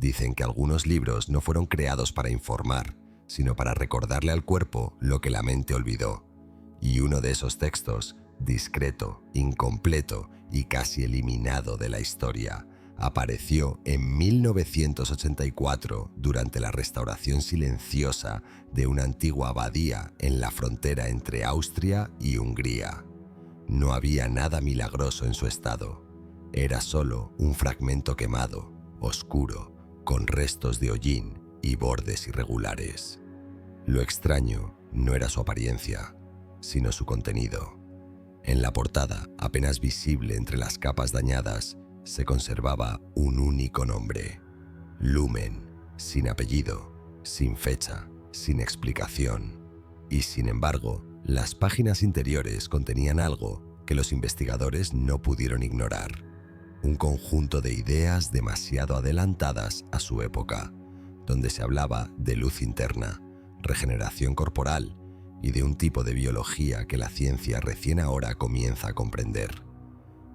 Dicen que algunos libros no fueron creados para informar, sino para recordarle al cuerpo lo que la mente olvidó. Y uno de esos textos, discreto, incompleto y casi eliminado de la historia, apareció en 1984 durante la restauración silenciosa de una antigua abadía en la frontera entre Austria y Hungría. No había nada milagroso en su estado. Era solo un fragmento quemado, oscuro, con restos de hollín y bordes irregulares. Lo extraño no era su apariencia, sino su contenido. En la portada, apenas visible entre las capas dañadas, se conservaba un único nombre: Lumen, sin apellido, sin fecha, sin explicación. Y sin embargo, las páginas interiores contenían algo que los investigadores no pudieron ignorar: un conjunto de ideas demasiado adelantadas a su época, donde se hablaba de luz interna, regeneración corporal y de un tipo de biología que la ciencia recién ahora comienza a comprender.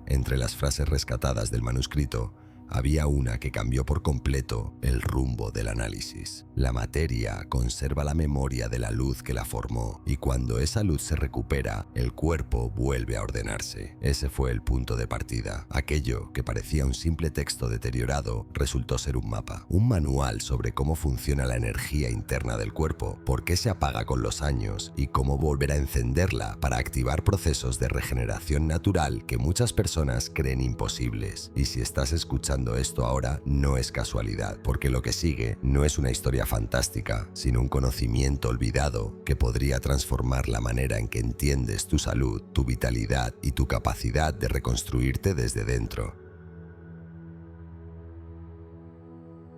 Entre las frases rescatadas del manuscrito, había una que cambió por completo el rumbo del análisis. La materia conserva la memoria de la luz que la formó, y cuando esa luz se recupera, el cuerpo vuelve a ordenarse. Ese fue el punto de partida. Aquello que parecía un simple texto deteriorado resultó ser un mapa, un manual sobre cómo funciona la energía interna del cuerpo, por qué se apaga con los años y cómo volver a encenderla para activar procesos de regeneración natural que muchas personas creen imposibles. Y si estás escuchando esto ahora, no es casualidad, porque lo que sigue no es una historia fantástica, sino un conocimiento olvidado que podría transformar la manera en que entiendes tu salud, tu vitalidad y tu capacidad de reconstruirte desde dentro.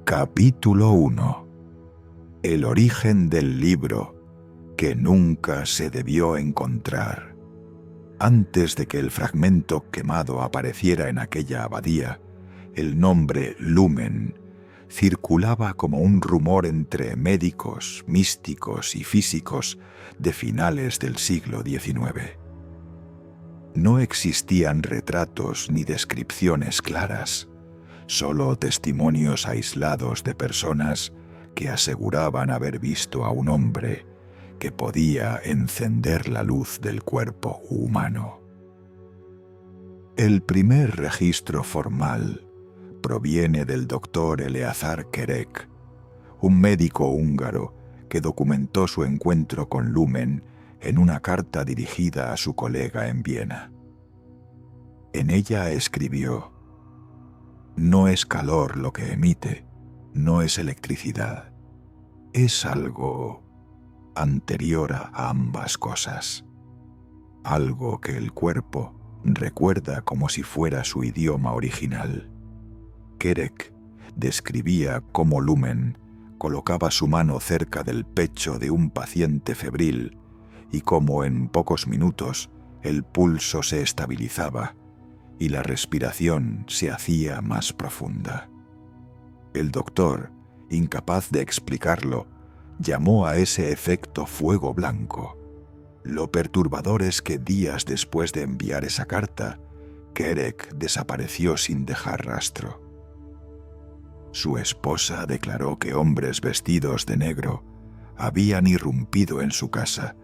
Capítulo 1. El origen del libro que nunca se debió encontrar. Antes de que el fragmento quemado apareciera en aquella abadía, el nombre Lumen circulaba como un rumor entre médicos, místicos y físicos de finales del siglo XIX. No existían retratos ni descripciones claras, solo testimonios aislados de personas que aseguraban haber visto a un hombre que podía encender la luz del cuerpo humano. El primer registro formal proviene del doctor Eleazar Kerek, un médico húngaro que documentó su encuentro con Lumen en una carta dirigida a su colega en Viena. En ella escribió: «No es calor lo que emite, no es electricidad, es algo anterior a ambas cosas, algo que el cuerpo recuerda como si fuera su idioma original». Kerek describía cómo Lumen colocaba su mano cerca del pecho de un paciente febril y cómo en pocos minutos el pulso se estabilizaba y la respiración se hacía más profunda. El doctor, incapaz de explicarlo, llamó a ese efecto fuego blanco. Lo perturbador es que días después de enviar esa carta, Kerek desapareció sin dejar rastro. Su esposa declaró que hombres vestidos de negro habían irrumpido en su casa,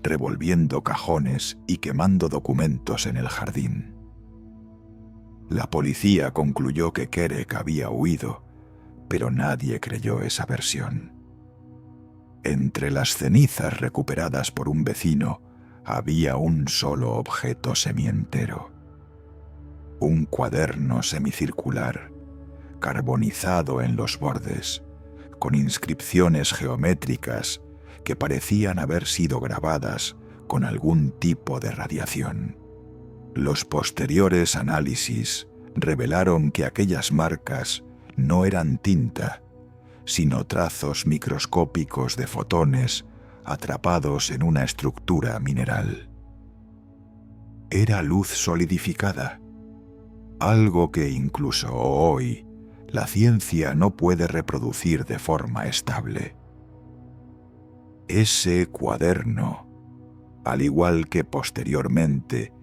revolviendo cajones y quemando documentos en el jardín. La policía concluyó que Kerek había huido, pero nadie creyó esa versión. Entre las cenizas recuperadas por un vecino había un solo objeto semientero: un cuaderno semicircular, carbonizado en los bordes, con inscripciones geométricas que parecían haber sido grabadas con algún tipo de radiación. Los posteriores análisis revelaron que aquellas marcas no eran tinta, sino trazos microscópicos de fotones atrapados en una estructura mineral. Era luz solidificada, algo que incluso hoy la ciencia no puede reproducir de forma estable. Ese cuaderno, al igual que posteriormente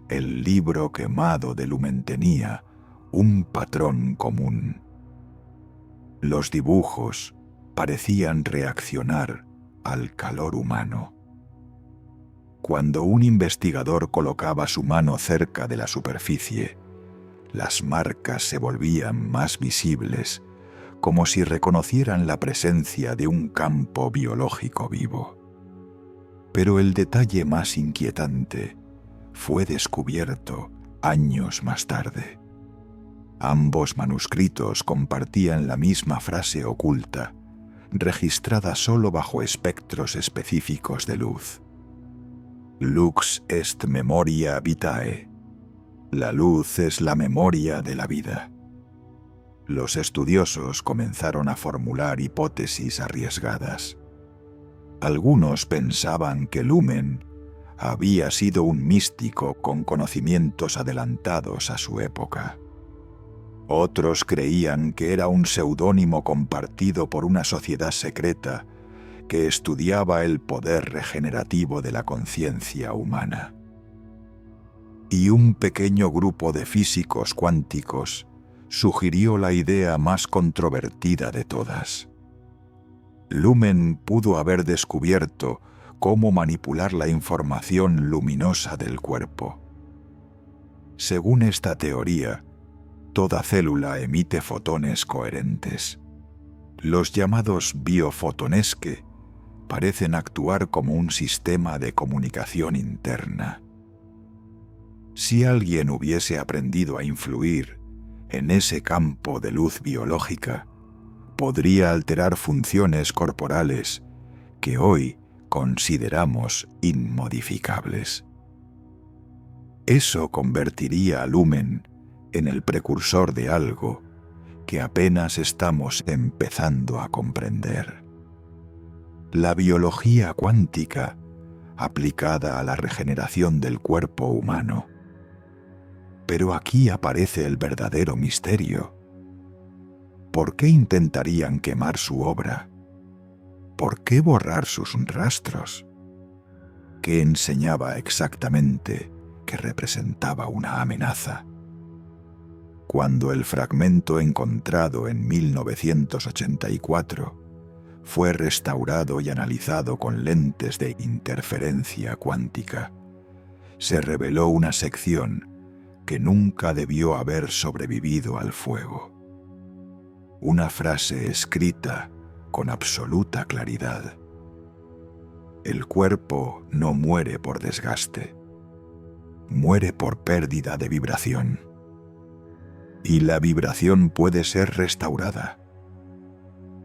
el libro quemado de Lumen, tenía un patrón común. Los dibujos parecían reaccionar al calor humano. Cuando un investigador colocaba su mano cerca de la superficie, las marcas se volvían más visibles, como si reconocieran la presencia de un campo biológico vivo. Pero el detalle más inquietante fue descubierto años más tarde. Ambos manuscritos compartían la misma frase oculta, registrada solo bajo espectros específicos de luz. Lux est memoria vitae. La luz es la memoria de la vida. Los estudiosos comenzaron a formular hipótesis arriesgadas. Algunos pensaban que Lumen había sido un místico con conocimientos adelantados a su época. Otros creían que era un seudónimo compartido por una sociedad secreta que estudiaba el poder regenerativo de la conciencia humana. Y un pequeño grupo de físicos cuánticos sugirió la idea más controvertida de todas. Lumen pudo haber descubierto cómo manipular la información luminosa del cuerpo. Según esta teoría, toda célula emite fotones coherentes. Los llamados biofotonesque parecen actuar como un sistema de comunicación interna. Si alguien hubiese aprendido a influir en ese campo de luz biológica, podría alterar funciones corporales que hoy consideramos inmodificables. Eso convertiría a Lumen en el precursor de algo que apenas estamos empezando a comprender. La biología cuántica aplicada a la regeneración del cuerpo humano. Pero aquí aparece el verdadero misterio. ¿Por qué intentarían quemar su obra? ¿Por qué borrar sus rastros? ¿Qué enseñaba exactamente que representaba una amenaza? Cuando el fragmento encontrado en 1984 fue restaurado y analizado con lentes de interferencia cuántica, se reveló una sección que nunca debió haber sobrevivido al fuego. Una frase escrita con absoluta claridad. El cuerpo no muere por desgaste, muere por pérdida de vibración. Y la vibración puede ser restaurada.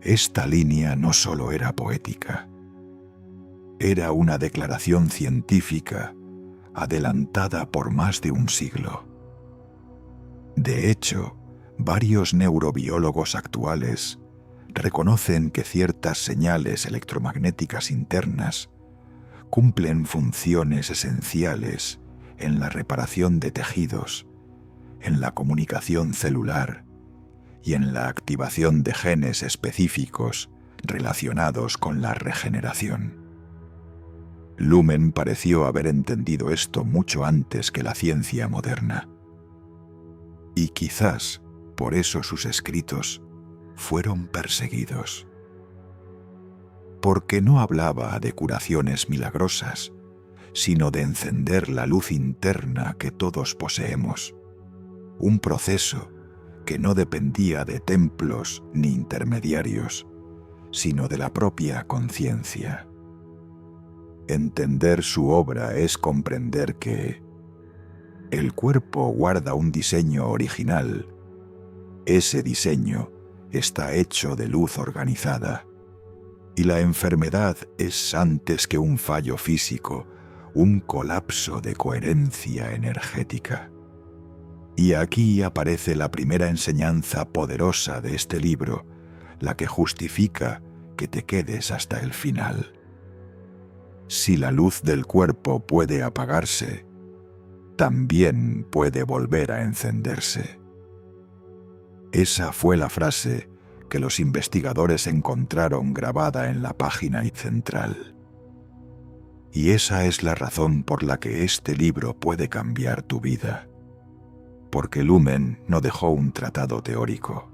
Esta línea no solo era poética, era una declaración científica adelantada por más de un siglo. De hecho, varios neurobiólogos actuales reconocen que ciertas señales electromagnéticas internas cumplen funciones esenciales en la reparación de tejidos, en la comunicación celular y en la activación de genes específicos relacionados con la regeneración. Lumen pareció haber entendido esto mucho antes que la ciencia moderna. Y quizás por eso sus escritos fueron perseguidos. Porque no hablaba de curaciones milagrosas, sino de encender la luz interna que todos poseemos. Un proceso que no dependía de templos ni intermediarios, sino de la propia conciencia. Entender su obra es comprender que el cuerpo guarda un diseño original. Ese diseño está hecho de luz organizada. Y la enfermedad es antes que un fallo físico, un colapso de coherencia energética. Y aquí aparece la primera enseñanza poderosa de este libro, la que justifica que te quedes hasta el final. Si la luz del cuerpo puede apagarse, también puede volver a encenderse. Esa fue la frase que los investigadores encontraron grabada en la página central. Y esa es la razón por la que este libro puede cambiar tu vida. Porque Lumen no dejó un tratado teórico.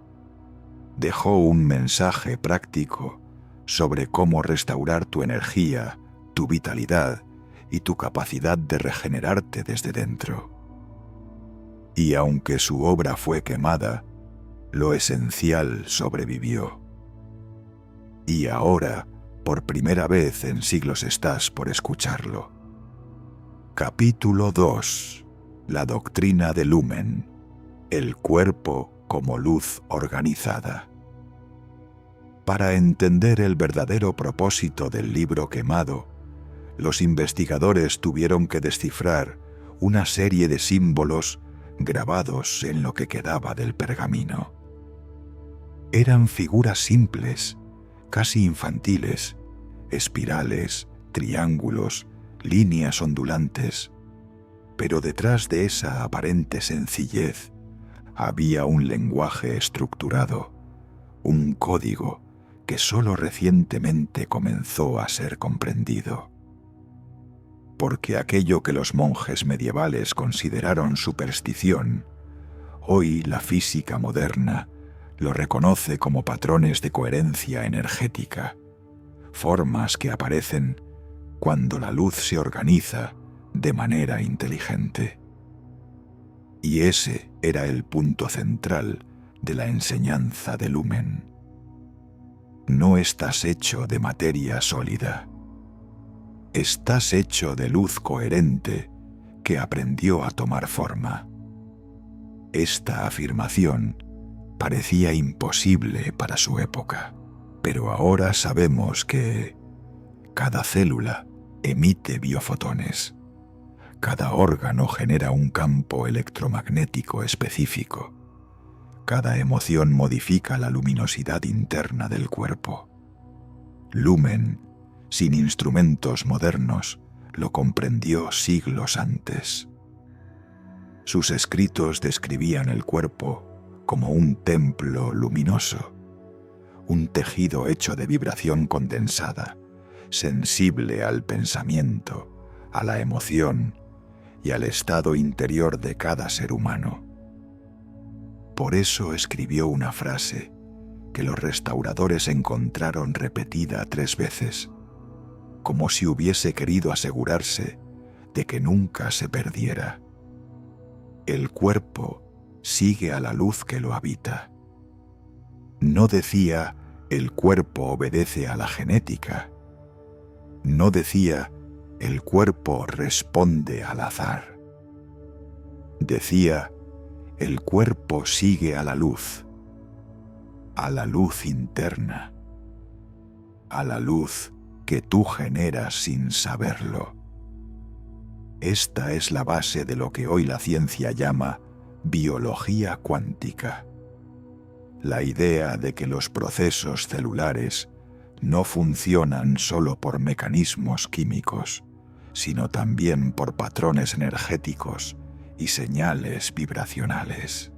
dejó un mensaje práctico sobre cómo restaurar tu energía, tu vitalidad y tu capacidad de regenerarte desde dentro. Y aunque su obra fue quemada, lo esencial sobrevivió. Y ahora, por primera vez en siglos estás por escucharlo. Capítulo 2. La doctrina de Lumen. El cuerpo como luz organizada. Para entender el verdadero propósito del libro quemado, los investigadores tuvieron que descifrar una serie de símbolos grabados en lo que quedaba del pergamino. Eran figuras simples, casi infantiles, espirales, triángulos, líneas ondulantes, pero detrás de esa aparente sencillez había un lenguaje estructurado, un código que solo recientemente comenzó a ser comprendido. Porque aquello que los monjes medievales consideraron superstición, hoy la física moderna lo reconoce como patrones de coherencia energética, formas que aparecen cuando la luz se organiza de manera inteligente. Y ese era el punto central de la enseñanza de Lumen. No estás hecho de materia sólida. Estás hecho de luz coherente que aprendió a tomar forma. Esta afirmación parecía imposible para su época, pero ahora sabemos que cada célula emite biofotones. Cada órgano genera un campo electromagnético específico. Cada emoción modifica la luminosidad interna del cuerpo. Lumen, sin instrumentos modernos, lo comprendió siglos antes. Sus escritos describían el cuerpo como un templo luminoso, un tejido hecho de vibración condensada, sensible al pensamiento, a la emoción y al estado interior de cada ser humano. Por eso escribió una frase que los restauradores encontraron repetida 3 veces, como si hubiese querido asegurarse de que nunca se perdiera. El cuerpo sigue a la luz que lo habita. No decía, el cuerpo obedece a la genética. No decía, el cuerpo responde al azar. Decía, el cuerpo sigue a la luz interna, a la luz que tú generas sin saberlo. Esta es la base de lo que hoy la ciencia llama biología cuántica. La idea de que los procesos celulares no funcionan solo por mecanismos químicos, sino también por patrones energéticos y señales vibracionales.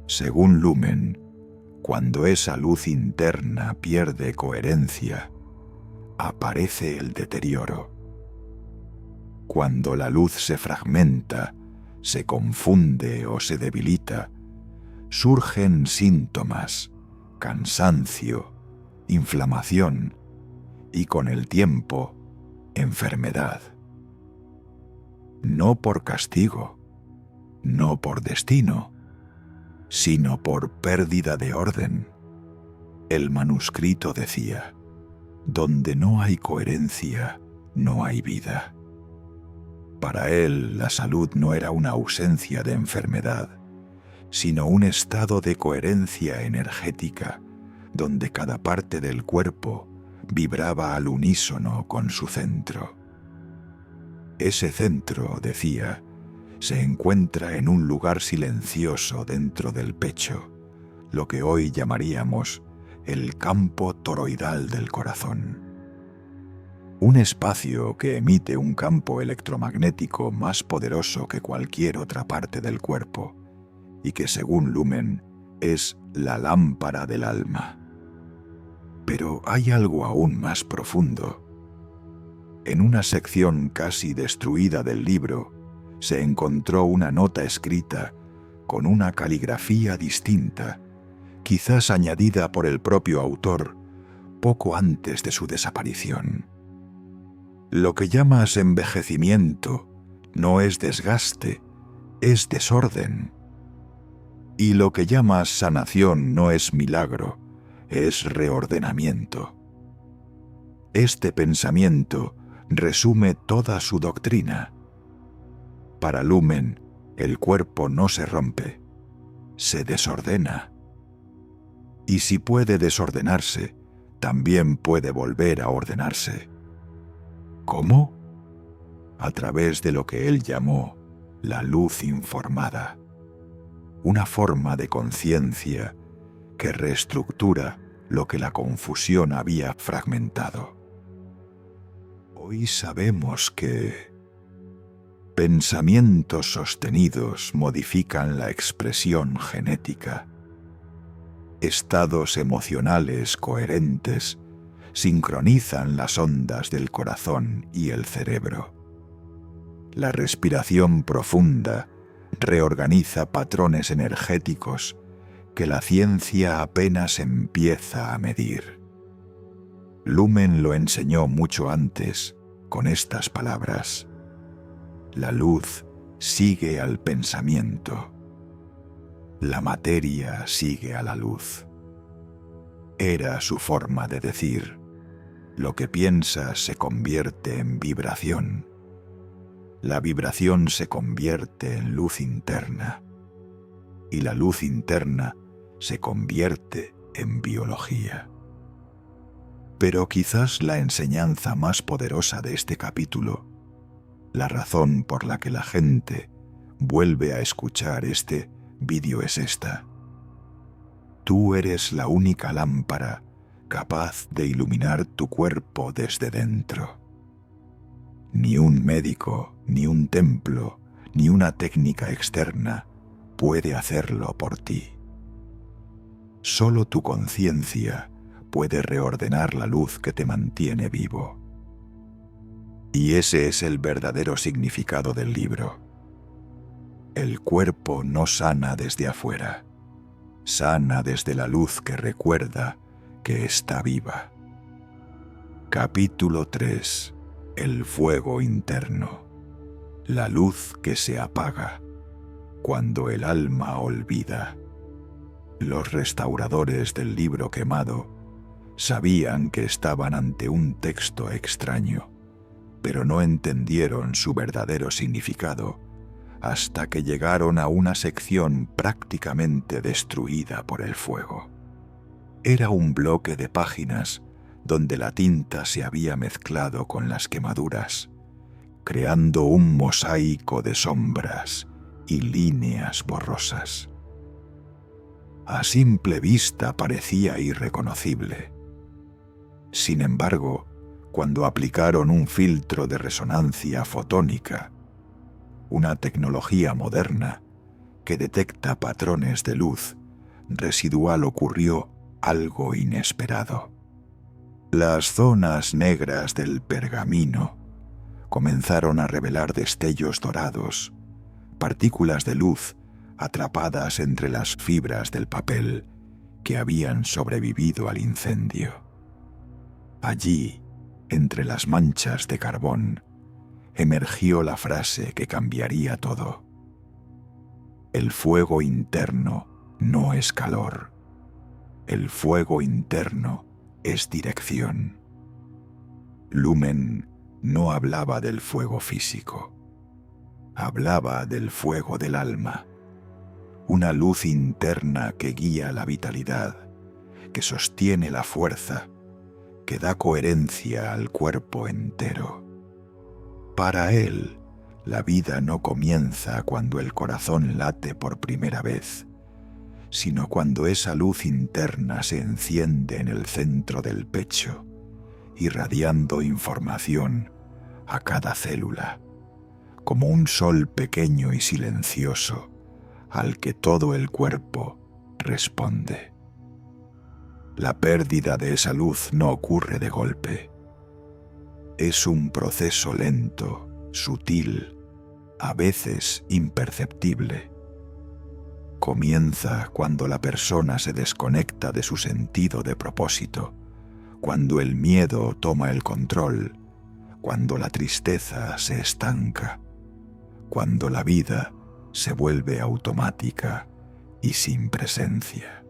Según Lumen, cuando esa luz interna pierde coherencia, aparece el deterioro. Cuando la luz se fragmenta, se confunde o se debilita, surgen síntomas, cansancio, inflamación y con el tiempo, enfermedad. No por castigo, no por destino, sino por pérdida de orden. El manuscrito decía, donde no hay coherencia, no hay vida. Para él, la salud no era una ausencia de enfermedad, sino un estado de coherencia energética, donde cada parte del cuerpo vibraba al unísono con su centro. Ese centro, decía, se encuentra en un lugar silencioso dentro del pecho, lo que hoy llamaríamos el campo toroidal del corazón. Un espacio que emite un campo electromagnético más poderoso que cualquier otra parte del cuerpo y que, según Lumen, es la lámpara del alma. Pero hay algo aún más profundo. En una sección casi destruida del libro se encontró una nota escrita con una caligrafía distinta quizás añadida por el propio autor poco antes de su desaparición. Lo que llamas envejecimiento no es desgaste, es desorden. Y lo que llamas sanación no es milagro, es reordenamiento. Este pensamiento resume toda su doctrina. Para Lumen, el cuerpo no se rompe, se desordena. Y si puede desordenarse, también puede volver a ordenarse. ¿Cómo? A través de lo que él llamó la luz informada, una forma de conciencia que reestructura lo que la confusión había fragmentado. Hoy sabemos que pensamientos sostenidos modifican la expresión genética. Estados emocionales coherentes sincronizan las ondas del corazón y el cerebro. La respiración profunda reorganiza patrones energéticos que la ciencia apenas empieza a medir. Lumen lo enseñó mucho antes con estas palabras: la luz sigue al pensamiento. La materia sigue a la luz. Era su forma de decir: lo que piensas se convierte en vibración. La vibración se convierte en luz interna. Y la luz interna se convierte en biología. Pero quizás la enseñanza más poderosa de este capítulo, la razón por la que la gente vuelve a escuchar este vídeo es esta: tú eres la única lámpara capaz de iluminar tu cuerpo desde dentro. Ni un médico, ni un templo, ni una técnica externa puede hacerlo por ti. Solo tu conciencia puede reordenar la luz que te mantiene vivo. Y ese es el verdadero significado del libro. El cuerpo no sana desde afuera, sana desde la luz que recuerda que está viva. Capítulo 3. El fuego interno. La luz que se apaga cuando el alma olvida. Los restauradores del libro quemado sabían que estaban ante un texto extraño, pero no entendieron su verdadero significado hasta que llegaron a una sección prácticamente destruida por el fuego. Era un bloque de páginas donde la tinta se había mezclado con las quemaduras, creando un mosaico de sombras y líneas borrosas. A simple vista parecía irreconocible. Sin embargo, cuando aplicaron un filtro de resonancia fotónica, una tecnología moderna que detecta patrones de luz residual, ocurrió algo inesperado. Las zonas negras del pergamino comenzaron a revelar destellos dorados, partículas de luz atrapadas entre las fibras del papel que habían sobrevivido al incendio. Allí, entre las manchas de carbón, emergió la frase que cambiaría todo. El fuego interno no es calor. El fuego interno es dirección. Lumen no hablaba del fuego físico. Hablaba del fuego del alma. Una luz interna que guía la vitalidad, que sostiene la fuerza, que da coherencia al cuerpo entero. Para él, la vida no comienza cuando el corazón late por primera vez, sino cuando esa luz interna se enciende en el centro del pecho, irradiando información a cada célula, como un sol pequeño y silencioso al que todo el cuerpo responde. La pérdida de esa luz no ocurre de golpe. Es un proceso lento, sutil, a veces imperceptible. Comienza cuando la persona se desconecta de su sentido de propósito, cuando el miedo toma el control, cuando la tristeza se estanca, cuando la vida se vuelve automática y sin presencia.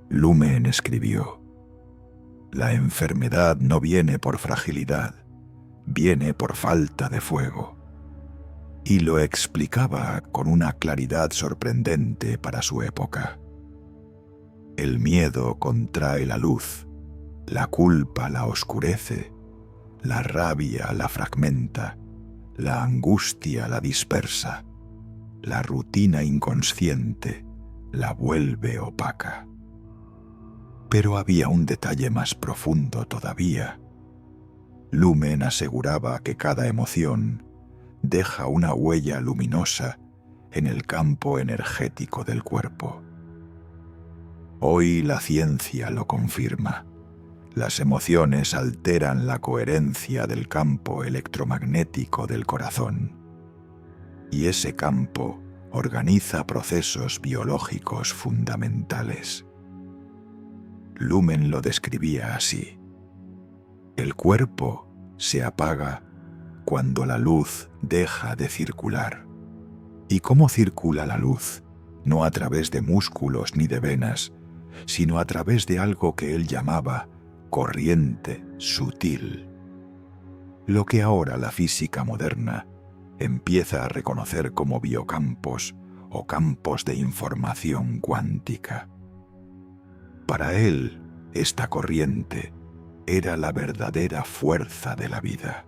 Lumen escribió: la enfermedad no viene por fragilidad, viene por falta de fuego. Y lo explicaba con una claridad sorprendente para su época. El miedo contrae la luz, la culpa la oscurece, la rabia la fragmenta, la angustia la dispersa, la rutina inconsciente la vuelve opaca. Pero había un detalle más profundo todavía. Lumen aseguraba que cada emoción deja una huella luminosa en el campo energético del cuerpo. Hoy la ciencia lo confirma. Las emociones alteran la coherencia del campo electromagnético del corazón, y ese campo organiza procesos biológicos fundamentales. Lumen lo describía así: el cuerpo se apaga cuando la luz deja de circular. ¿Y cómo circula la luz? No a través de músculos ni de venas, sino a través de algo que él llamaba corriente sutil. Lo que ahora la física moderna empieza a reconocer como biocampos o campos de información cuántica. Para él, esta corriente era la verdadera fuerza de la vida.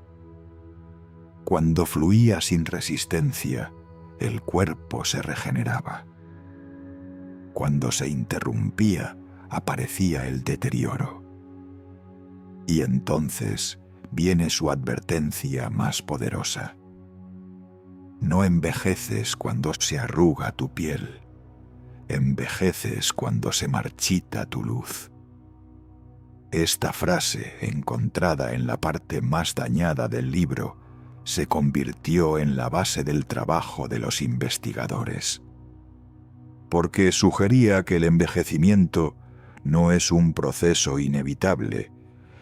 Cuando fluía sin resistencia, el cuerpo se regeneraba. Cuando se interrumpía, aparecía el deterioro. Y entonces viene su advertencia más poderosa: no envejeces cuando se arruga tu piel, envejeces cuando se marchita tu luz. Esta frase, encontrada en la parte más dañada del libro, se convirtió en la base del trabajo de los investigadores, porque sugería que el envejecimiento no es un proceso inevitable,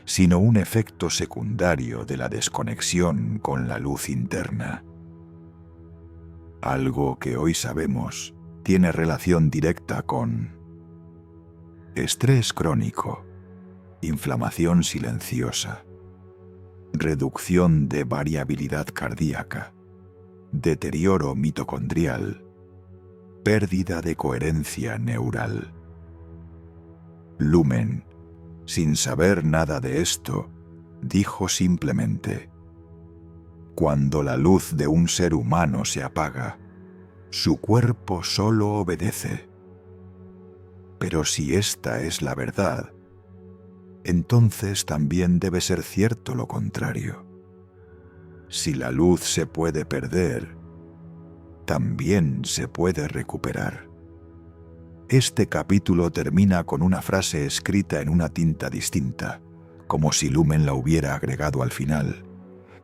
sino un efecto secundario de la desconexión con la luz interna. Algo que hoy sabemos tiene relación directa con estrés crónico, inflamación silenciosa, reducción de variabilidad cardíaca, deterioro mitocondrial, pérdida de coherencia neural. Lumen, sin saber nada de esto, dijo simplemente: cuando la luz de un ser humano se apaga, su cuerpo solo obedece. Pero si esta es la verdad, entonces también debe ser cierto lo contrario. Si la luz se puede perder, también se puede recuperar. Este capítulo termina con una frase escrita en una tinta distinta, como si Lumen la hubiera agregado al final,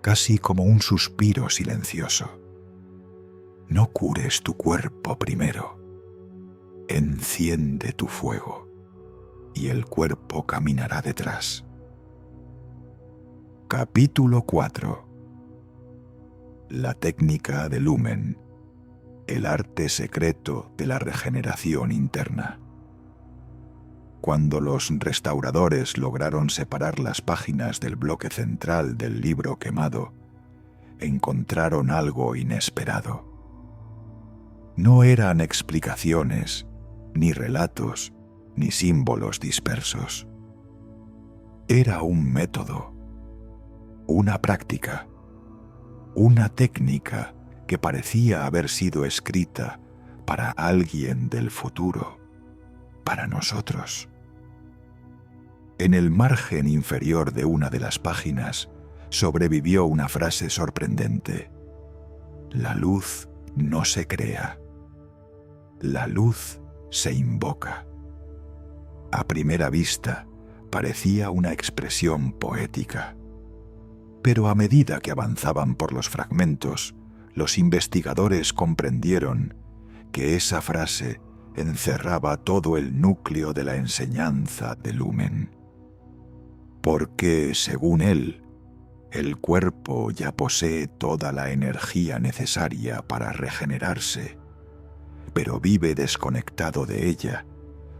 casi como un suspiro silencioso. No cures tu cuerpo primero. Enciende tu fuego, y el cuerpo caminará detrás. Capítulo 4. La técnica de Lumen, el arte secreto de la regeneración interna. Cuando los restauradores lograron separar las páginas del bloque central del libro quemado, encontraron algo inesperado. No eran explicaciones, ni relatos, ni símbolos dispersos. Era un método, una práctica, una técnica que parecía haber sido escrita para alguien del futuro, para nosotros. En el margen inferior de una de las páginas sobrevivió una frase sorprendente: la luz no se crea, la luz se invoca. A primera vista, parecía una expresión poética. Pero a medida que avanzaban por los fragmentos, los investigadores comprendieron que esa frase encerraba todo el núcleo de la enseñanza de Lumen. Porque, según él, el cuerpo ya posee toda la energía necesaria para regenerarse, pero vive desconectado de ella,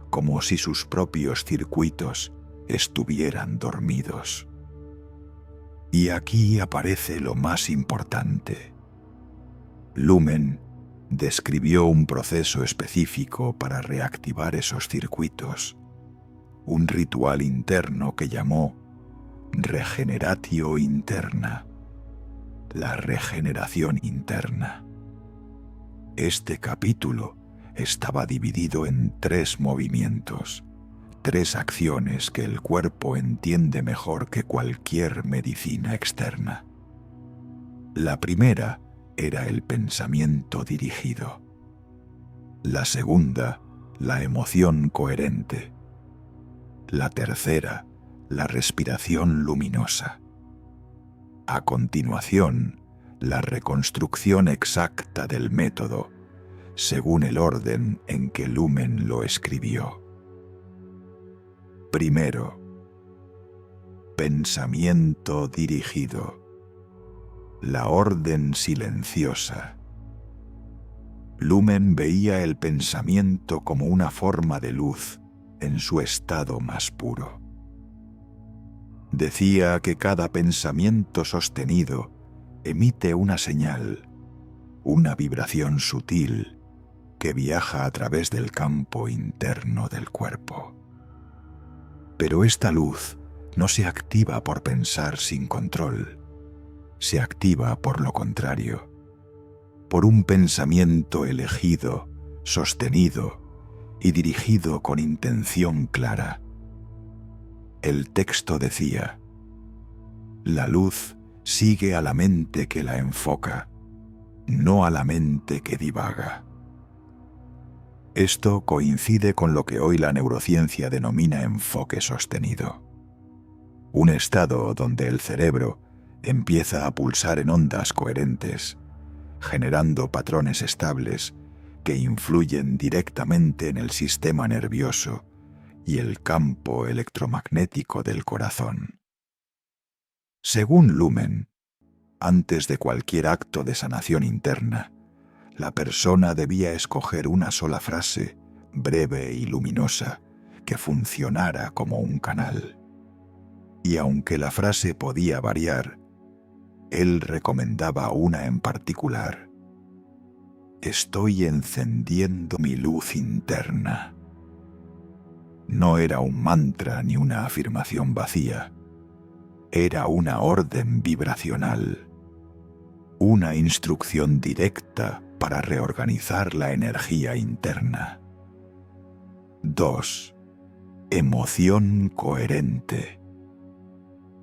como si sus propios circuitos estuvieran dormidos. Y aquí aparece lo más importante. Lumen describió un proceso específico para reactivar esos circuitos, un ritual interno que llamó regeneratio interna, la regeneración interna. Este capítulo estaba dividido en 3 movimientos, 3 acciones que el cuerpo entiende mejor que cualquier medicina externa. La primera era el pensamiento dirigido. La segunda, la emoción coherente. La tercera, la respiración luminosa. A continuación, la reconstrucción exacta del método, según el orden en que Lumen lo escribió. Primero, pensamiento dirigido. La orden silenciosa. Lumen veía el pensamiento como una forma de luz en su estado más puro. Decía que cada pensamiento sostenido emite una señal, una vibración sutil que viaja a través del campo interno del cuerpo. Pero esta luz no se activa por pensar sin control, se activa por lo contrario, por un pensamiento elegido, sostenido y dirigido con intención clara. El texto decía: la luz sigue a la mente que la enfoca, no a la mente que divaga. Esto coincide con lo que hoy la neurociencia denomina enfoque sostenido. Un estado donde el cerebro empieza a pulsar en ondas coherentes, generando patrones estables que influyen directamente en el sistema nervioso y el campo electromagnético del corazón. Según Lumen, antes de cualquier acto de sanación interna, la persona debía escoger una sola frase, breve y luminosa, que funcionara como un canal. Y aunque la frase podía variar, él recomendaba una en particular: estoy encendiendo mi luz interna. No era un mantra ni una afirmación vacía. Era una orden vibracional, una instrucción directa para reorganizar la energía interna. 2. Emoción coherente.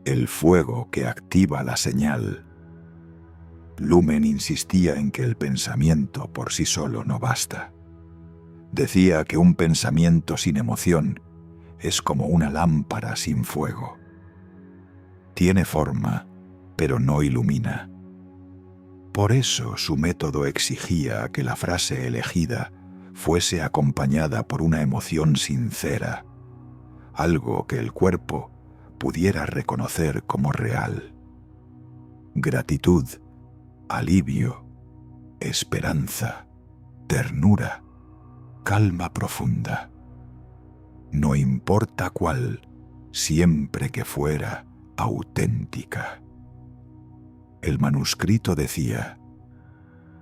El fuego que activa la señal. Lumen insistía en que el pensamiento por sí solo no basta. Decía que un pensamiento sin emoción es como una lámpara sin fuego. Tiene forma, pero no ilumina. Por eso su método exigía que la frase elegida fuese acompañada por una emoción sincera, algo que el cuerpo pudiera reconocer como real. Gratitud, alivio, esperanza, ternura, calma profunda. No importa cuál, siempre que fuera auténtica. El manuscrito decía: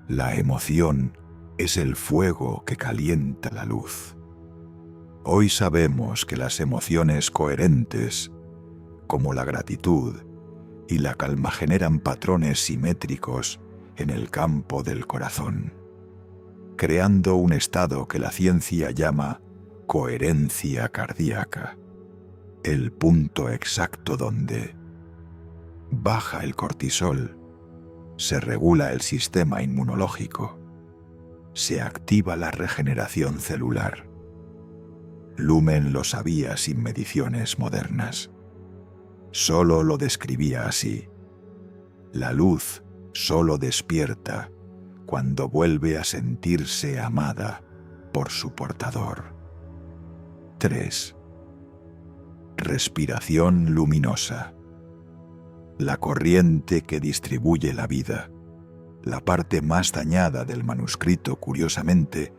la emoción es el fuego que calienta la luz. Hoy sabemos que las emociones coherentes, como la gratitud y la calma, generan patrones simétricos en el campo del corazón, creando un estado que la ciencia llama coherencia cardíaca, el punto exacto donde baja el cortisol, se regula el sistema inmunológico, se activa la regeneración celular. Lumen lo sabía sin mediciones modernas. Solo lo describía así: la luz solo despierta cuando vuelve a sentirse amada por su portador. 3. Respiración luminosa. La corriente que distribuye la vida, la parte más dañada del manuscrito, curiosamente,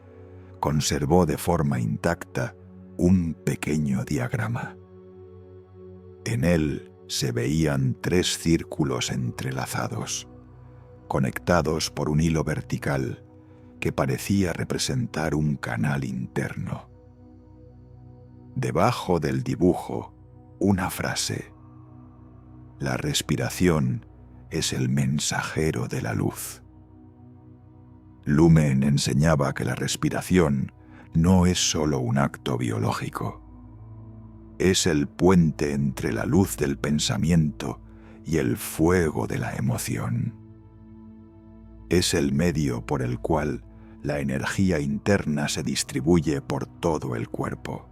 conservó de forma intacta un pequeño diagrama. En él se veían 3 círculos entrelazados, conectados por un hilo vertical que parecía representar un canal interno. Debajo del dibujo, una frase: la respiración es el mensajero de la luz. Lumen enseñaba que la respiración no es solo un acto biológico. Es el puente entre la luz del pensamiento y el fuego de la emoción. Es el medio por el cual la energía interna se distribuye por todo el cuerpo.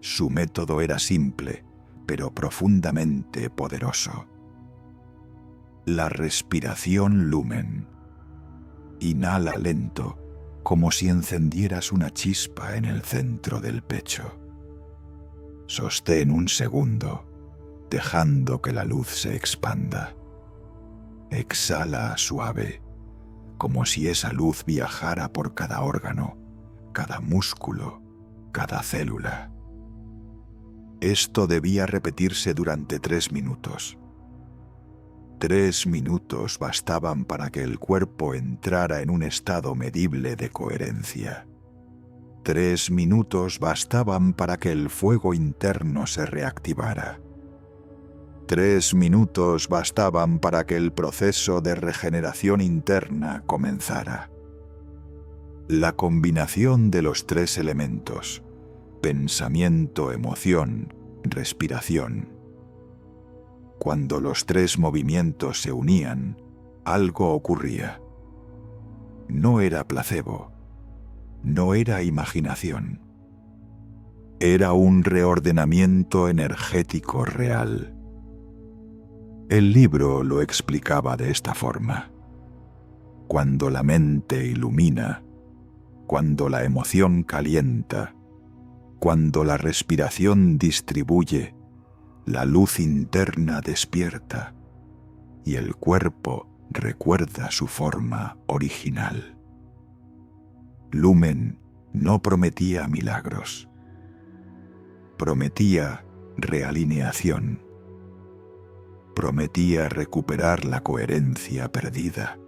Su método era simple, pero profundamente poderoso. La respiración lumen. Inhala lento, como si encendieras una chispa en el centro del pecho. Sostén un segundo, dejando que la luz se expanda. Exhala suave, como si esa luz viajara por cada órgano, cada músculo, cada célula. Esto debía repetirse durante 3 minutos. 3 minutos bastaban para que el cuerpo entrara en un estado medible de coherencia. 3 minutos bastaban para que el fuego interno se reactivara. 3 minutos bastaban para que el proceso de regeneración interna comenzara. La combinación de los 3 elementos, pensamiento, emoción, respiración. Cuando los 3 movimientos se unían, algo ocurría. No era placebo, no era imaginación. Era un reordenamiento energético real. El libro lo explicaba de esta forma. Cuando la mente ilumina, cuando la emoción calienta, cuando la respiración distribuye, la luz interna despierta y el cuerpo recuerda su forma original. Lumen no prometía milagros. Prometía realineación. Prometía recuperar la coherencia perdida.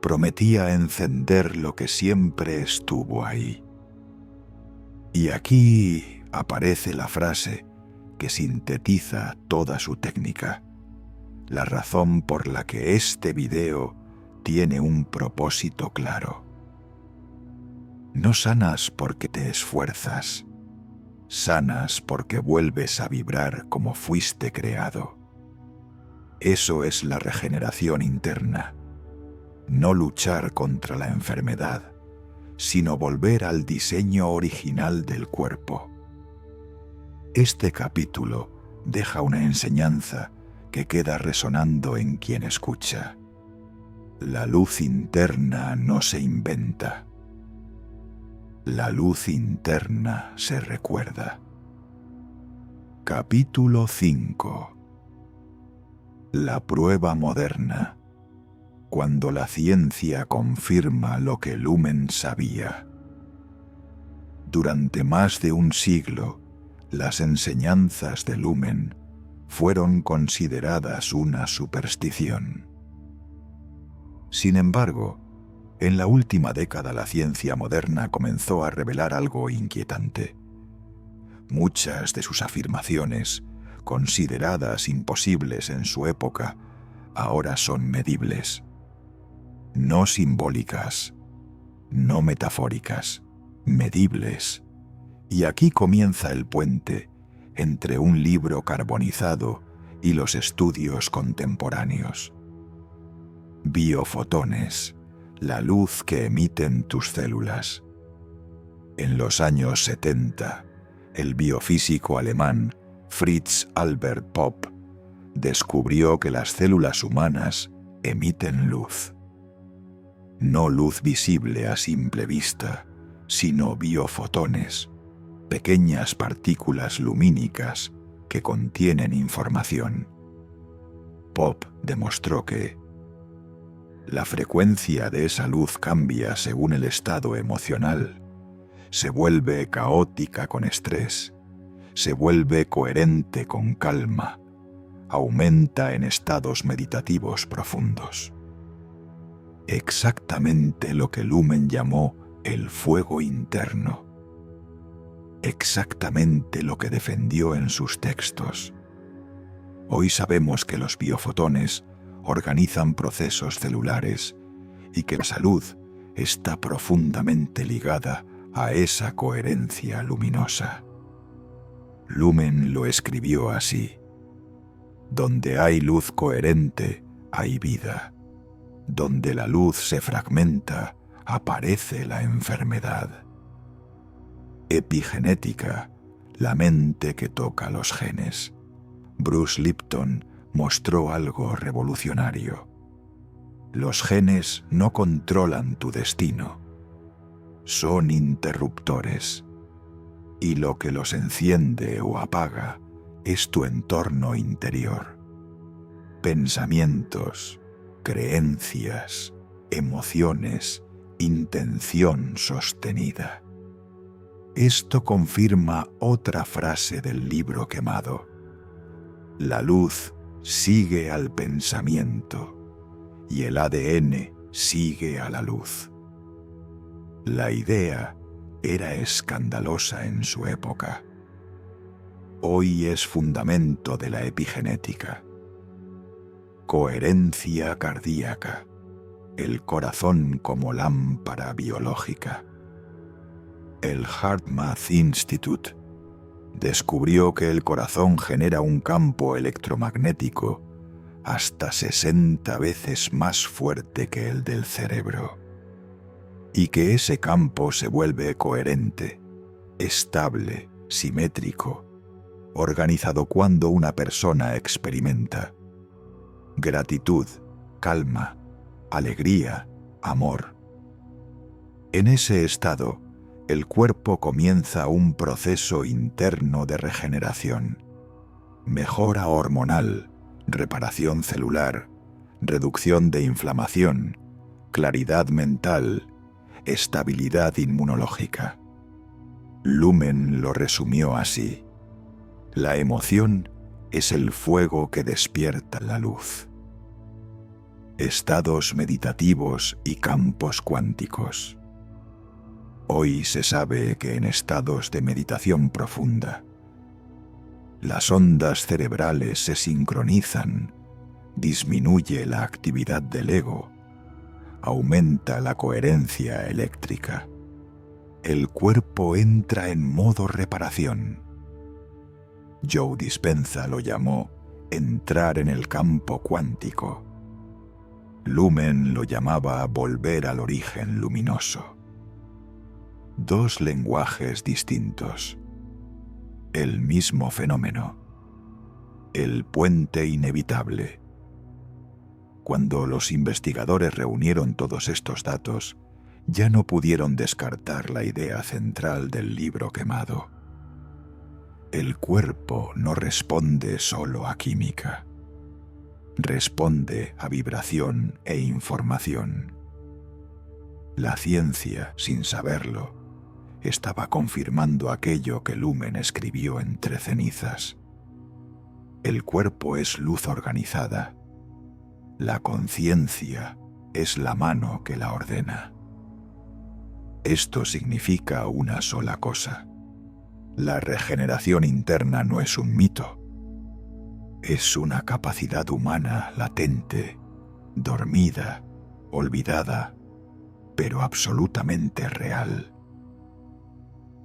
Prometía encender lo que siempre estuvo ahí. Y aquí aparece la frase que sintetiza toda su técnica, la razón por la que este video tiene un propósito claro. No sanas porque te esfuerzas, sanas porque vuelves a vibrar como fuiste creado. Eso es la regeneración interna, no luchar contra la enfermedad, sino volver al diseño original del cuerpo. Este capítulo deja una enseñanza que queda resonando en quien escucha. La luz interna no se inventa. La luz interna se recuerda. Capítulo 5. La prueba moderna. Cuando la ciencia confirma lo que Lumen sabía. Durante más de un siglo, las enseñanzas de Lumen fueron consideradas una superstición. Sin embargo, en la última década la ciencia moderna comenzó a revelar algo inquietante. Muchas de sus afirmaciones, consideradas imposibles en su época, ahora son medibles. No simbólicas, no metafóricas, medibles. Y aquí comienza el puente entre un libro carbonizado y los estudios contemporáneos. Biofotones, la luz que emiten tus células. En los años 70, el biofísico alemán Fritz Albert Popp descubrió que las células humanas emiten luz. no luz visible a simple vista, sino biofotones, pequeñas partículas lumínicas que contienen información. Pop demostró que la frecuencia de esa luz cambia según el estado emocional, se vuelve caótica con estrés, se vuelve coherente con calma, aumenta en estados meditativos profundos. Exactamente lo que Lumen llamó el fuego interno. Exactamente lo que defendió en sus textos. Hoy sabemos que los biofotones organizan procesos celulares y que la salud está profundamente ligada a esa coherencia luminosa. Lumen lo escribió así: donde hay luz coherente, hay vida. Donde la luz se fragmenta, aparece la enfermedad. Epigenética, la mente que toca los genes. Bruce Lipton mostró algo revolucionario. Los genes no controlan tu destino, son interruptores, y lo que los enciende o apaga es tu entorno interior. Pensamientos, creencias, emociones, intención sostenida. Esto confirma otra frase del libro quemado. La luz sigue al pensamiento y el ADN sigue a la luz. La idea era escandalosa en su época. Hoy es fundamento de la epigenética. Coherencia cardíaca, el corazón como lámpara biológica. El HeartMath Institute descubrió que el corazón genera un campo electromagnético hasta 60 veces más fuerte que el del cerebro, y que ese campo se vuelve coherente, estable, simétrico, organizado cuando una persona experimenta gratitud, calma, alegría, amor. En ese estado, el cuerpo comienza un proceso interno de regeneración, mejora hormonal, reparación celular, reducción de inflamación, claridad mental, estabilidad inmunológica. Lumen lo resumió así: la emoción es el fuego que despierta la luz. Estados meditativos y campos cuánticos. Hoy se sabe que en estados de meditación profunda, las ondas cerebrales se sincronizan, disminuye la actividad del ego, aumenta la coherencia eléctrica. El cuerpo entra en modo reparación. Joe Dispenza lo llamó entrar en el campo cuántico. Lumen lo llamaba volver al origen luminoso. Dos lenguajes distintos. El mismo fenómeno. El puente inevitable. Cuando los investigadores reunieron todos estos datos, ya no pudieron descartar la idea central del libro quemado. El cuerpo no responde solo a química. Responde a vibración e información. La ciencia, sin saberlo, estaba confirmando aquello que Lumen escribió entre cenizas. El cuerpo es luz organizada. La conciencia es la mano que la ordena. Esto significa una sola cosa. La regeneración interna no es un mito. Es una capacidad humana latente, dormida, olvidada, pero absolutamente real.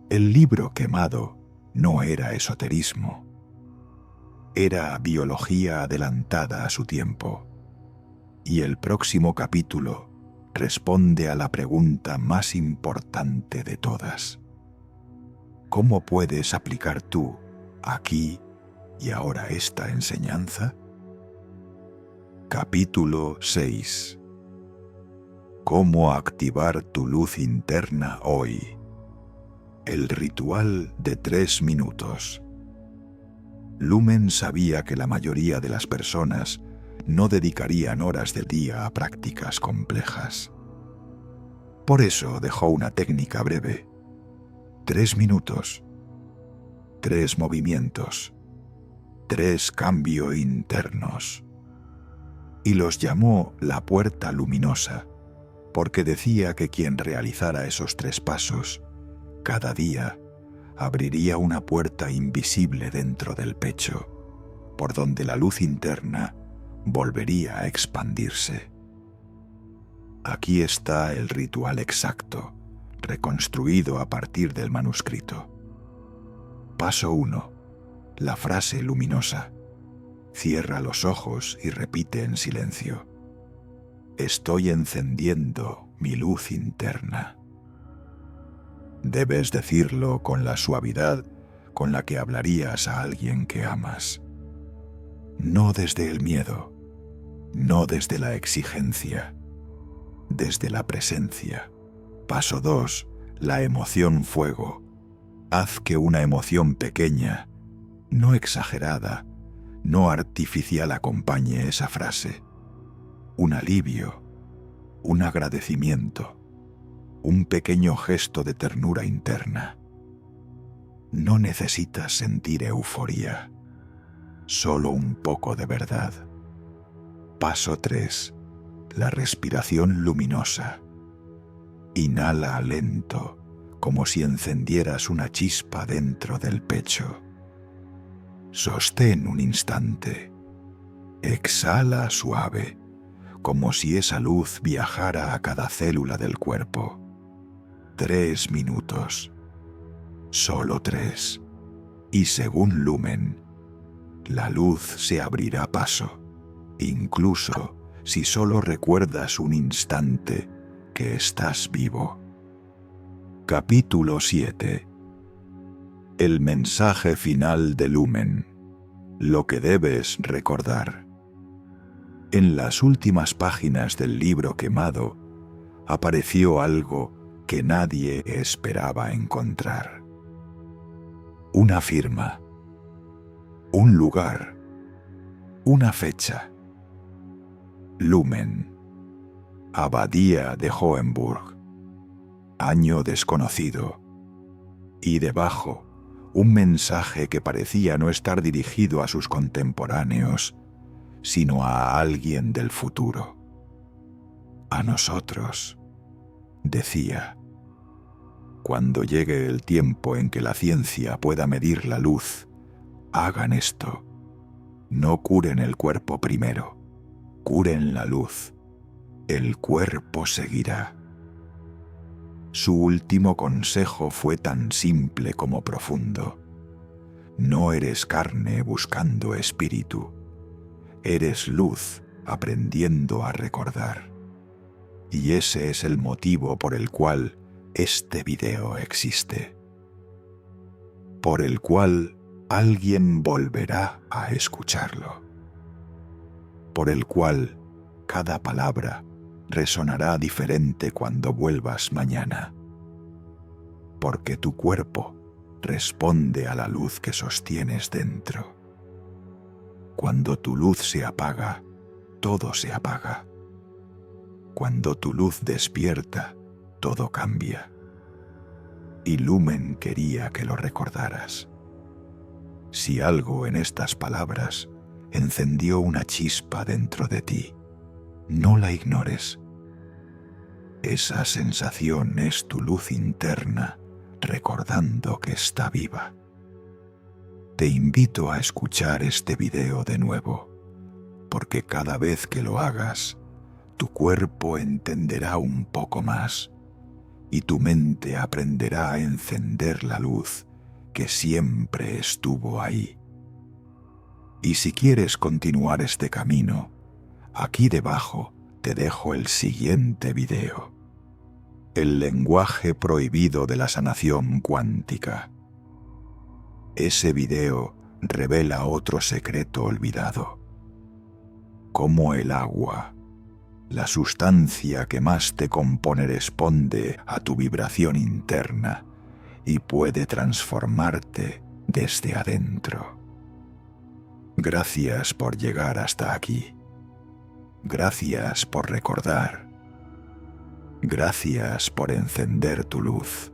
El libro quemado no era esoterismo. Era biología adelantada a su tiempo. Y el próximo capítulo responde a la pregunta más importante de todas. ¿Cómo puedes aplicar tú, aquí y ahora, esta enseñanza? Capítulo 6. Cómo activar tu luz interna hoy. El ritual de 3 minutos. Lumen sabía que la mayoría de las personas no dedicarían horas del día a prácticas complejas. Por eso dejó una técnica breve. 3 minutos. 3 movimientos. 3 cambios internos. Y los llamó la puerta luminosa, porque decía que quien realizara esos 3 pasos, cada día, abriría una puerta invisible dentro del pecho, por donde la luz interna volvería a expandirse. Aquí está el ritual exacto, reconstruido a partir del manuscrito. Paso 1. La frase luminosa. Cierra los ojos y repite en silencio. Estoy encendiendo mi luz interna. Debes decirlo con la suavidad con la que hablarías a alguien que amas. No desde el miedo, no desde la exigencia, desde la presencia. Paso 2. La emoción fuego. Haz que una emoción pequeña, no exagerada, no artificial acompañe esa frase. Un alivio, un agradecimiento, un pequeño gesto de ternura interna. No necesitas sentir euforía, solo un poco de verdad. Paso 3. La respiración luminosa. Inhala lento, como si encendieras una chispa dentro del pecho. Sostén un instante. Exhala suave, como si esa luz viajara a cada célula del cuerpo. 3 minutos. Solo 3. Y según Lumen, la luz se abrirá paso, incluso si solo recuerdas un instante que estás vivo. Capítulo 7. El mensaje final de Lumen. Lo que debes recordar. En las últimas páginas del libro quemado apareció algo que nadie esperaba encontrar. Una firma, un lugar, una fecha. Lumen, Abadía de Hohenburg, año desconocido, y debajo un mensaje que parecía no estar dirigido a sus contemporáneos, sino a alguien del futuro. A nosotros, decía. Cuando llegue el tiempo en que la ciencia pueda medir la luz, hagan esto. No curen el cuerpo primero, curen la luz. El cuerpo seguirá. Su último consejo fue tan simple como profundo. No eres carne buscando espíritu. Eres luz aprendiendo a recordar. Y ese es el motivo por el cual este video existe. Por el cual alguien volverá a escucharlo. Por el cual cada palabra resonará diferente cuando vuelvas mañana. Porque tu cuerpo responde a la luz que sostienes dentro. Cuando tu luz se apaga, todo se apaga. Cuando tu luz despierta, todo cambia. Y Lumen quería que lo recordaras. Si algo en estas palabras encendió una chispa dentro de ti, no la ignores. Esa sensación es tu luz interna recordando que está viva. Te invito a escuchar este video de nuevo, porque cada vez que lo hagas, tu cuerpo entenderá un poco más y tu mente aprenderá a encender la luz que siempre estuvo ahí. Y si quieres continuar este camino, aquí debajo te dejo el siguiente video. El lenguaje prohibido de la sanación cuántica. Ese video revela otro secreto olvidado. Cómo el agua, La sustancia que más te compone responde a tu vibración interna y puede transformarte desde adentro. Gracias por llegar hasta aquí. Gracias por recordar. Gracias por encender tu luz.